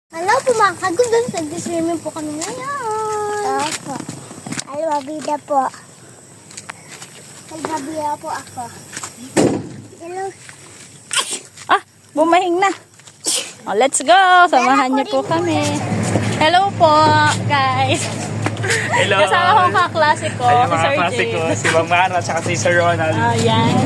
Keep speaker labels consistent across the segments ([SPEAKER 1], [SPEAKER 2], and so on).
[SPEAKER 1] Hello po mga kagulang, nag-swimming po kami ngayon. Opo. Alwabida po. Alwabida po ako. Hello.
[SPEAKER 2] Ah, bumahing na. Oh, let's go. Samahan niyo po kami. Hello po, guys.
[SPEAKER 3] Hello.
[SPEAKER 2] Kasama ko kaklase ko,
[SPEAKER 3] Ayun,
[SPEAKER 2] si
[SPEAKER 3] mga
[SPEAKER 2] Sir
[SPEAKER 3] klase ko,
[SPEAKER 2] James.
[SPEAKER 3] si Mang Mara at si Sir Ronald.
[SPEAKER 2] Ayan.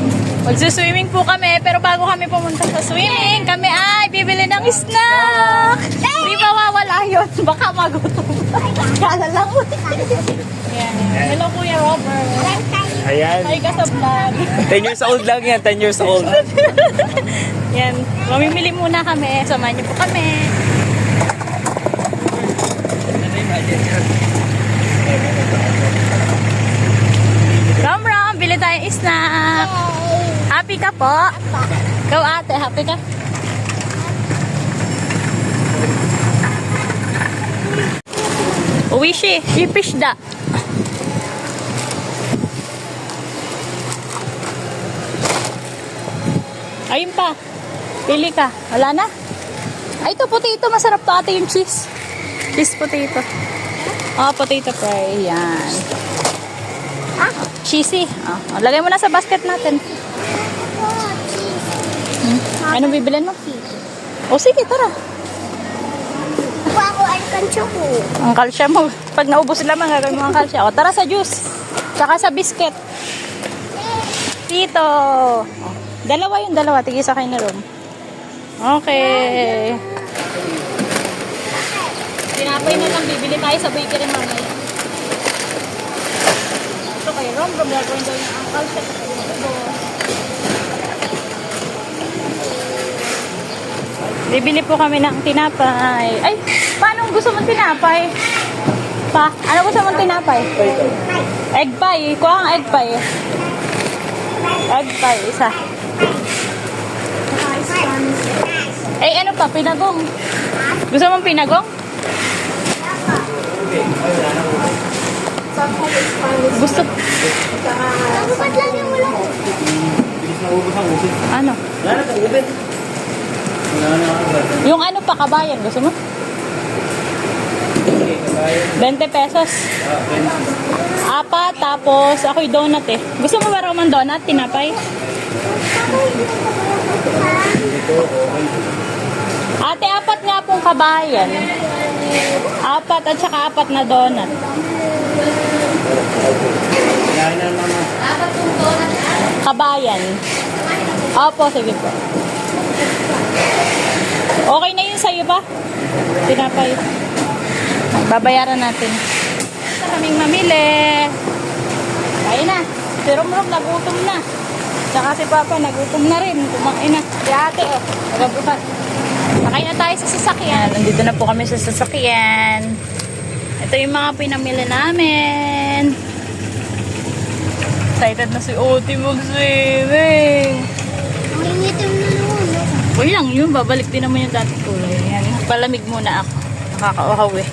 [SPEAKER 2] Magsuswimming po kami, pero bago kami pumunta sa swimming, kami ay bibili ng snack. Di ba mawala yun? Baka magutom. Kala lang mo. Ayan. Hello, Kuya Robert.
[SPEAKER 3] Ayan.
[SPEAKER 2] Hi ka sa vlog.
[SPEAKER 3] 10 years old lang yan, 10 years old.
[SPEAKER 2] Yan. Mamimili muna kami. Samahan niyo po kami. Ram, bili tayong snack. Happy ka po? Ikaw ate, happy ka? Uwishi, ipish da. Ayun pa. Pili ka. Wala na? Ay, ito potato. Masarap to ate yung cheese. Cheese potato. Oh, potato fry. Yan. Cheesy. Oh, lagay mo na sa basket natin. Anong bibilin mo? O sige, tara.
[SPEAKER 1] Ako ako ay kancho ko.
[SPEAKER 2] Ang kalsya mo. Pag naubos sila, magagawin mo ang kalsya. O, tara sa juice. Tsaka sa biscuit. Tito. O, dalawa yung dalawa. Tigisa kayo na room. Okay. Tinapay na lang. Bibili tayo sa bakery mamaya. Ito kayo, Rom. Gagawin daw yung ang kalsya. Bibili po kami ng tinapay. Ay, paano gusto mong tinapay? Pa, ano gusto mong tinapay? Egg pie. Kuha kang egg pie. Egg pie, isa. Eh, ano pa? Pinagong. Gusto mong pinagong? Gusto.
[SPEAKER 1] Dapat lang yung wala.
[SPEAKER 2] Ano? Yung ano pa, kabayan. Gusto mo? 20 pesos. Apat, tapos ako'y donut eh. Gusto mo ba Roman donut? Tinapay? Ate, apat nga pong kabayan. Apat at saka apat na donut. Kabayan. Opo, sige po. Okay na yun sa'yo ba? Tinapay. Babayaran natin. Basta kaming mamili. Kaya na. Si Romrom nagutom na. Tsaka si Papa nagutom na rin. Kumain na. Si ate oh. Nagabuhat. Nakain na tayo sa sasakyan. Nandito na po kami sa sasakyan. Ito yung mga pinamili namin. Excited na si Oti mag-swimming.
[SPEAKER 1] Ang ingitim na noon.
[SPEAKER 2] Uy lang yun, babalik din naman yung dating kulay. Yan, palamig muna ako. Nakakauhaw eh.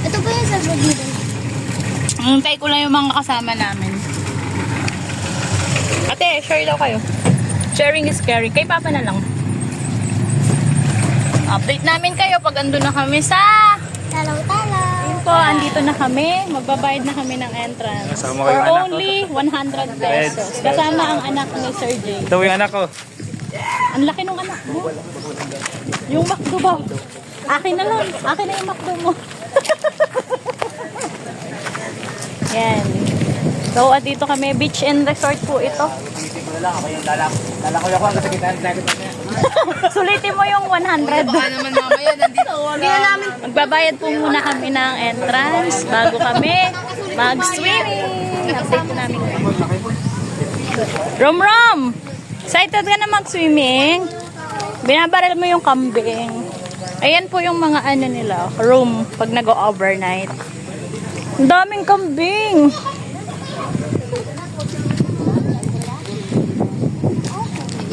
[SPEAKER 1] Ito ba yung sa Brodida?
[SPEAKER 2] Hintay ko lang yung mga kasama namin. Ate, share daw kayo. Sharing is caring. Kay Papa na lang. Update namin kayo pag andun na kami sa...
[SPEAKER 1] Talaw-talaw.
[SPEAKER 2] Yun po, andito na kami. Magbabayad na kami ng entrance.
[SPEAKER 3] Kasama ko
[SPEAKER 2] For
[SPEAKER 3] yung anak ko.
[SPEAKER 2] only 100 pesos. Kasama ang anak ni Sir Jay.
[SPEAKER 3] Ito yung anak ko.
[SPEAKER 2] Ang laki ng anak mo. Yung McDo ba? Akin na lang. Akin na yung McDo mo. Yan. So, at dito kami. Beach and resort po ito.
[SPEAKER 3] Lalako ako hanggang sa kita ng dagat niya.
[SPEAKER 2] Sulitin mo yung 100.
[SPEAKER 4] Baka naman mamaya nandito. Hindi na namin.
[SPEAKER 2] Magbabayad po muna kami ng entrance bago kami mag-swimming. Update po namin. Rom! Excited ka na mag-swimming? Binabaril mo yung kambing. Ayan po yung mga ano nila, room pag nag-overnight. Ang daming kambing.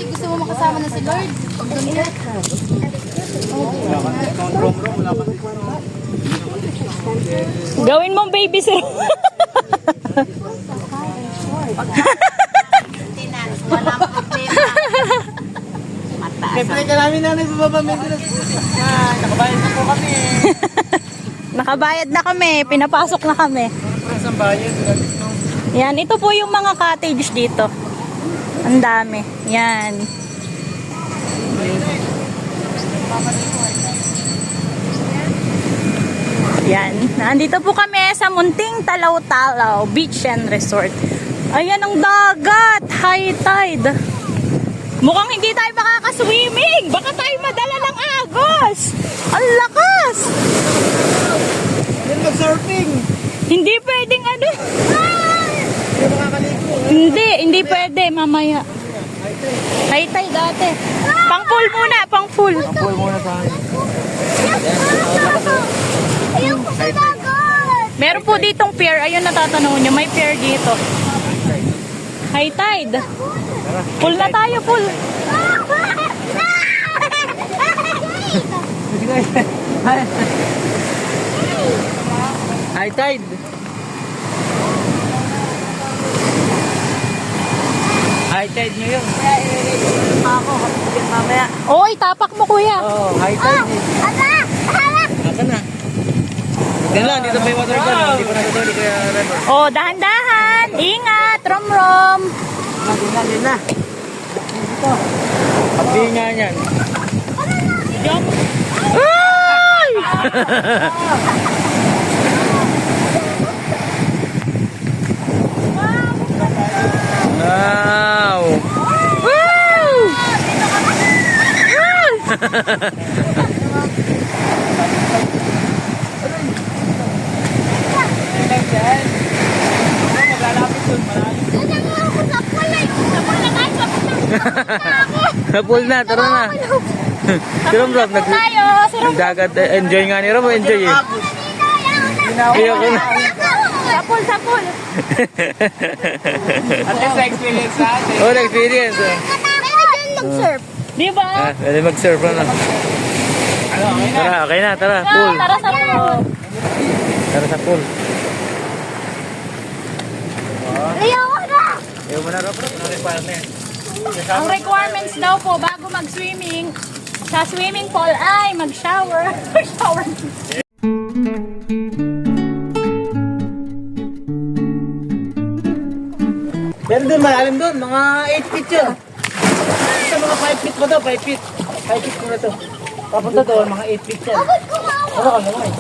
[SPEAKER 4] Gusto mo makasama na si Lord? Pag doon ka.
[SPEAKER 2] Gawin mong baby sir.
[SPEAKER 4] Walang problema. Mataas.
[SPEAKER 3] Siyempre ka namin nanay sa baba maintenance. kami.
[SPEAKER 2] Nakabayad na kami, pinapasok na kami.
[SPEAKER 3] Parang ang bayan.
[SPEAKER 2] Yan, ito po yung mga cottage dito. Ang dami. Yan. Yan. Nandito po kami sa Munting Talaw-Talaw Beach and Resort. Ayan ang dagat. High tide. Mukhang hindi tayo makakaswimming. Baka tayo madala ng agos. Ang lakas.
[SPEAKER 3] Yan mag-surfing.
[SPEAKER 2] Hindi pwedeng ano.
[SPEAKER 3] Hindi makakaligo.
[SPEAKER 2] Hindi pwede mamaya. High tide dati. Pang full muna, pang full.
[SPEAKER 3] Pull muna sa akin.
[SPEAKER 1] Ayoko sa dagat.
[SPEAKER 2] Meron po ditong pier. Ayun natatanong nyo. May pier dito. High tide. Full na tayo, full.
[SPEAKER 3] High tide. High tide nyo yun. Ako, mamaya.
[SPEAKER 2] Oy, tapak mo kuya.
[SPEAKER 3] Oh, high tide. Aka na. Yan lang, dito pa yung water gun. Hindi ko natutuli kaya river.
[SPEAKER 2] Oh, dahan-dahan. Ingat, rom-rom.
[SPEAKER 3] Hindi na. Pabinga niyan.
[SPEAKER 2] Ay!
[SPEAKER 3] Wow!
[SPEAKER 2] Woo!
[SPEAKER 3] Napul na, tara na. Si Rom Rom,
[SPEAKER 2] Tayo, si Rom.
[SPEAKER 3] nagdagat. Enjoy nga ni Rom, enjoy eh. Ayoko na.
[SPEAKER 2] Sapul, sapul.
[SPEAKER 3] At least experience natin. Oh, experience.
[SPEAKER 1] Mag-surf.
[SPEAKER 2] Di ba?
[SPEAKER 3] Pwede mag-surf na. Tara, okay na, tara. Pool.
[SPEAKER 2] Tara sa pool.
[SPEAKER 3] Tara sa pool.
[SPEAKER 1] Ayoko na.
[SPEAKER 3] Ayaw mo na, Rom. Ano requirement?
[SPEAKER 2] Ang requirements daw po bago mag-swimming, sa swimming pool ay mag-shower. Shower.
[SPEAKER 3] Meron doon, malalim doon. Mga 8 feet yun. Sa mga 5 feet ko daw, 5 feet. 5 feet ko na to. Papunta doon, mga 8 feet yan. Ano ka naman?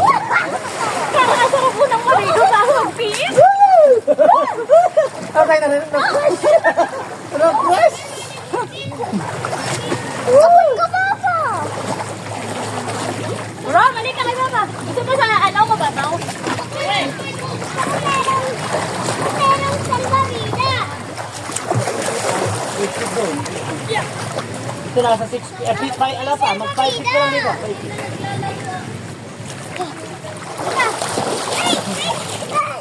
[SPEAKER 2] Kakasarap po ng marigo sa hagpis.
[SPEAKER 3] Okay na rin. Ano, Chris?
[SPEAKER 2] Bro, mali ka kay mama. Gusto mo sa ano ko ba?
[SPEAKER 1] Merong salbarina.
[SPEAKER 3] Ito nasa 6 feet. Ala pa, mag 5 feet ko lang dito. 5 feet.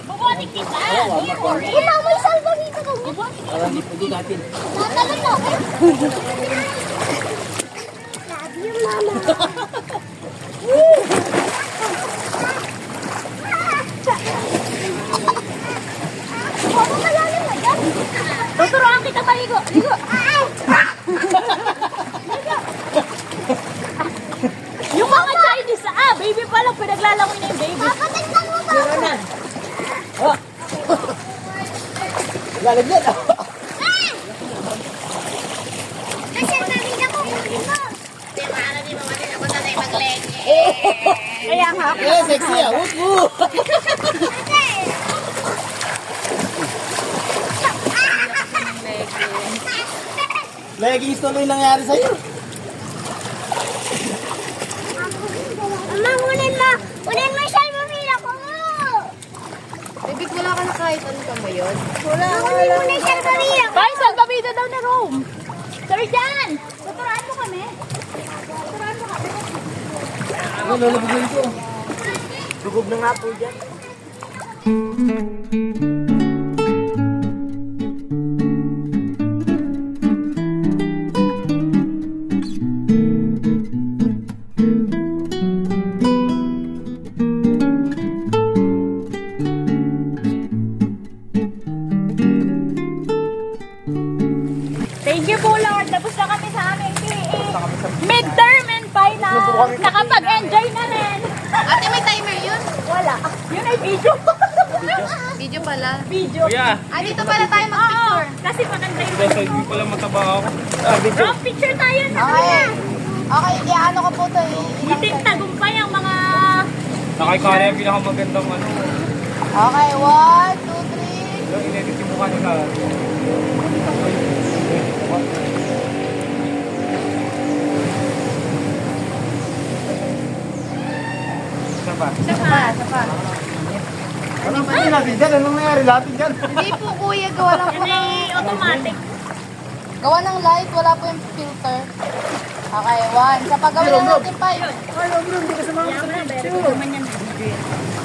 [SPEAKER 2] Bubuhatin kita.
[SPEAKER 1] Ikaw may salbarina ka.
[SPEAKER 3] Para hindi natin.
[SPEAKER 1] Tatagal na. Love you, mama. Mama, malalim na yan.
[SPEAKER 2] Tuturuan kita maligo. Ligo. Yung mga Chinese, baby pa lang, pinaglalangoy na yung baby.
[SPEAKER 1] Papatignan mo ba?
[SPEAKER 3] Lalagyan.
[SPEAKER 1] Kasi namin ako.
[SPEAKER 2] Kaya nga,
[SPEAKER 3] Sexy ah. Woot woot. Leggings na may nangyari sa'yo.
[SPEAKER 1] Mama, unin mo. Unin mo yung salbarina ko.
[SPEAKER 4] Bibig, wala ka na kahit ano ka mo yun.
[SPEAKER 1] Unin mo na yung salbarina ko.
[SPEAKER 2] Bay, salbabida daw na Rome. Sir Jan, tuturuan mo kami. Tuturuan mo kami.
[SPEAKER 3] Ano, lulubugin ko. Dugog na nga po dyan.
[SPEAKER 2] Thank you po Lord. Tapos na kami sa aming PE. Midterm and final. nakapag-enjoy na rin.
[SPEAKER 4] Ate, may timer yun?
[SPEAKER 2] Wala. Yun ay video.
[SPEAKER 4] Video pala.
[SPEAKER 2] Video.
[SPEAKER 3] Kuya,
[SPEAKER 4] Dito pala tayo mag-picture.
[SPEAKER 2] Kasi maganda yung
[SPEAKER 3] dahil hindi pala mataba ako. Video.
[SPEAKER 2] Rock picture tayo na
[SPEAKER 4] Okay. Okay, ano ko po ito?
[SPEAKER 2] Iting tagumpay ang mga...
[SPEAKER 3] Nakikari ang pinakamagandang ano.
[SPEAKER 4] Okay, 1, 2, 3.
[SPEAKER 3] Yung inedit yung mukha nila. Isa pa.
[SPEAKER 4] Isa pa.
[SPEAKER 3] Anong pwede natin dyan? Anong nangyari natin dyan?
[SPEAKER 4] Hindi po kuya, gawa lang po
[SPEAKER 2] Yan
[SPEAKER 4] ng...
[SPEAKER 2] ay automatic.
[SPEAKER 4] Gawa ng light, wala po yung filter. Okay, 1. Sa paggawin na natin 5.
[SPEAKER 3] Ay, bro, hindi ka sumama sa picture.
[SPEAKER 2] Naman yan.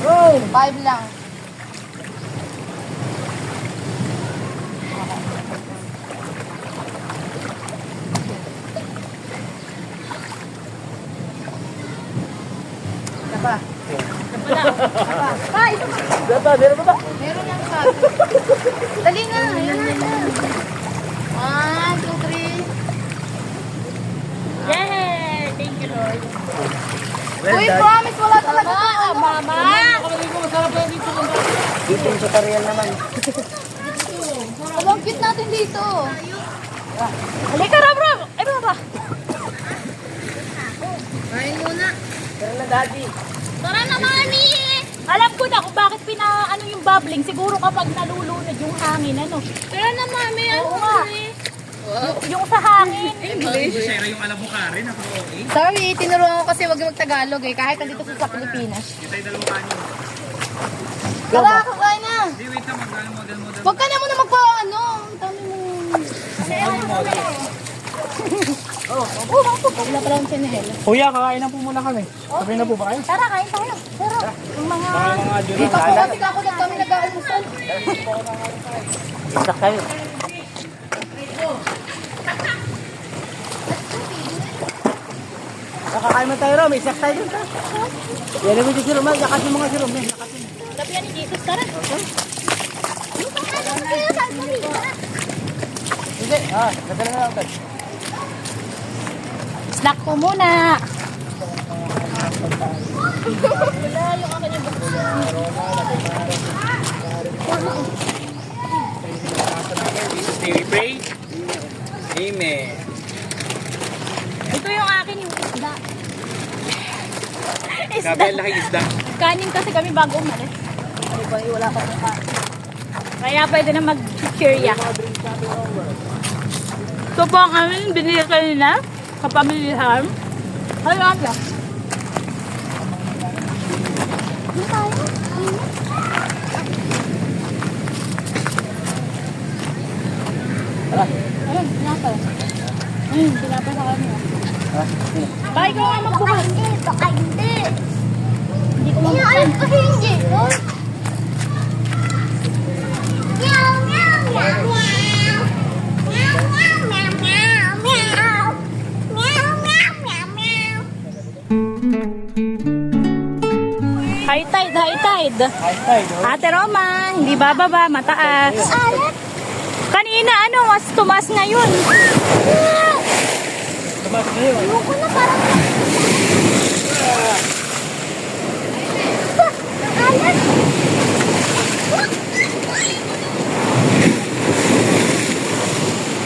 [SPEAKER 3] Bro!
[SPEAKER 4] 5 lang. Isa pa.
[SPEAKER 2] Bye!
[SPEAKER 3] Data, meron ba ba?
[SPEAKER 4] Meron lang sabi. Dali na, ayan na. 1, 2, 3.
[SPEAKER 2] Yay! Thank you, Lord.
[SPEAKER 4] Uy, promise, wala talaga.
[SPEAKER 2] Mama!
[SPEAKER 3] Dito yung tutorial naman.
[SPEAKER 4] Walang cute natin dito.
[SPEAKER 2] Halika, Bro! Ay, baba!
[SPEAKER 4] Kain muna.
[SPEAKER 3] Pero na, daddy.
[SPEAKER 2] Tara na, Mami! Alam ko na kung bakit ano yung bubbling. Siguro kapag nalulunod yung hangin, ano. Tara na, Mami! Oo nga. Yung sa hangin.
[SPEAKER 3] Sira yung alam mo ka rin. Ako okay.
[SPEAKER 4] Sorry, tinuruan ko kasi wag mag-Tagalog eh. Kahit nandito sa Pilipinas.
[SPEAKER 3] Kita yung dalawang kanin.
[SPEAKER 4] Tara, kakain na.
[SPEAKER 3] Hindi, wait lang. Model.
[SPEAKER 4] Huwag ka na muna magpa-ano. Ang dami mo. Wala pala ang sinihel.
[SPEAKER 3] Kuya, kakain na po muna kami. Sabi na po ba kayo?
[SPEAKER 2] Tara, kain tayo. Tara. Yung mga...
[SPEAKER 3] Mga
[SPEAKER 4] Di pa po kasi kako na kami nag-aamusan.
[SPEAKER 3] Isak kayo. Nakakain mo tayo, Rom. Isak tayo dun. Yan mo si Rom. Yakas yung mga si Rom.
[SPEAKER 2] Labihan ni Jesus, tara.
[SPEAKER 3] Hindi. Nadala na lang tayo.
[SPEAKER 2] Snack po muna.
[SPEAKER 3] We pray. Amen.
[SPEAKER 2] Ito yung akin yung isda.
[SPEAKER 3] Sabi ang laki isda.
[SPEAKER 2] Kanin kasi kami bago umalis. Diba, wala pa pong kanin. Kaya pwede na mag-cheerya. Ito po ang amin binili kanina. Kapamilihan. Ano ata? Ayun, tinapay. Ayun, tinapay sa kanya. Bye, ikaw nga magbukas.
[SPEAKER 1] Baka hindi.
[SPEAKER 2] Hindi ko
[SPEAKER 1] Yung
[SPEAKER 2] mabuksan.
[SPEAKER 1] alam ko hindi. No? Meow, meow, meow, meow. Meow, meow, meow, meow, meow. Meow, meow, meow, meow.
[SPEAKER 2] High tide, high tide.
[SPEAKER 3] Ay,
[SPEAKER 2] Ate Roma, hindi bababa, mataas.
[SPEAKER 1] Alat.
[SPEAKER 2] Kanina, mas tumas ngayon.
[SPEAKER 3] Tumas na yun.
[SPEAKER 1] Ayoko na parang... Alat.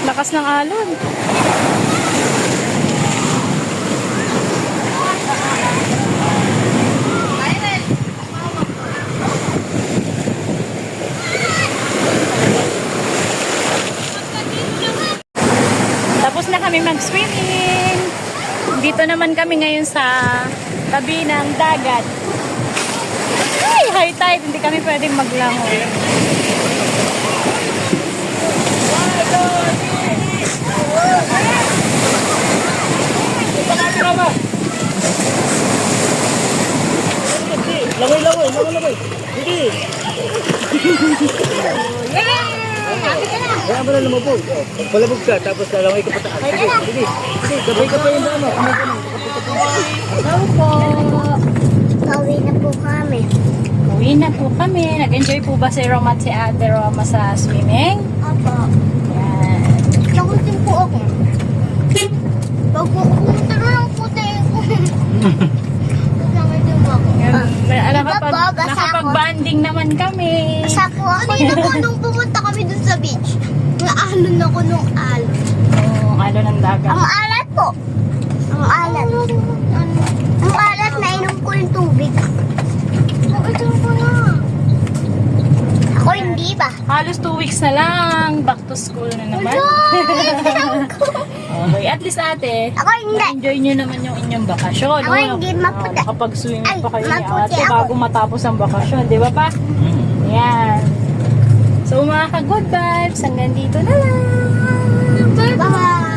[SPEAKER 2] Lakas ng alon. Tapos na kami mag-swimming. Dito naman kami ngayon sa tabi ng dagat. Ay, high tide. Hindi kami pwedeng maglangoy.
[SPEAKER 3] Langoy. Hindi. Kaya ba na lumabog? Palabog ka, tapos lalangoy ka pataas. Sige. Gabay ka pa yung daan.
[SPEAKER 2] Hello po.
[SPEAKER 1] Pauwi na po kami.
[SPEAKER 2] Uwi na po kami. Nag-enjoy po ba si Roma at si Ate Roma sa swimming?
[SPEAKER 1] Opo.
[SPEAKER 2] Yan.
[SPEAKER 1] Nakutin po ako. Pag pumunta na lang po tayo.
[SPEAKER 2] Alam
[SPEAKER 1] Diba,
[SPEAKER 2] kapag
[SPEAKER 1] Bob? Basa ako.
[SPEAKER 2] nakapag-banding naman kami.
[SPEAKER 1] Basta po ako. Kanina po nung pumunta kami dun sa beach, naalon ako nung alon.
[SPEAKER 2] Oo, alo ng dagat.
[SPEAKER 1] Ang alat po. Ang alat. Ang alat na inom ko yung tubig. Ito ko na. Ako hindi ba?
[SPEAKER 2] Halos 2 weeks na lang. Back to school na naman. Okay, at least ate,
[SPEAKER 1] Ako hindi.
[SPEAKER 2] enjoy nyo naman yung inyong bakasyon.
[SPEAKER 1] Ako hindi maputi.
[SPEAKER 2] Nakapag-swim
[SPEAKER 1] Ay,
[SPEAKER 2] pa kayo ni
[SPEAKER 1] maputi
[SPEAKER 2] ate
[SPEAKER 1] ako.
[SPEAKER 2] bago matapos ang bakasyon. Di ba pa? Yan. So mga ka-good vibes, hanggang dito na lang.
[SPEAKER 1] Bye-bye.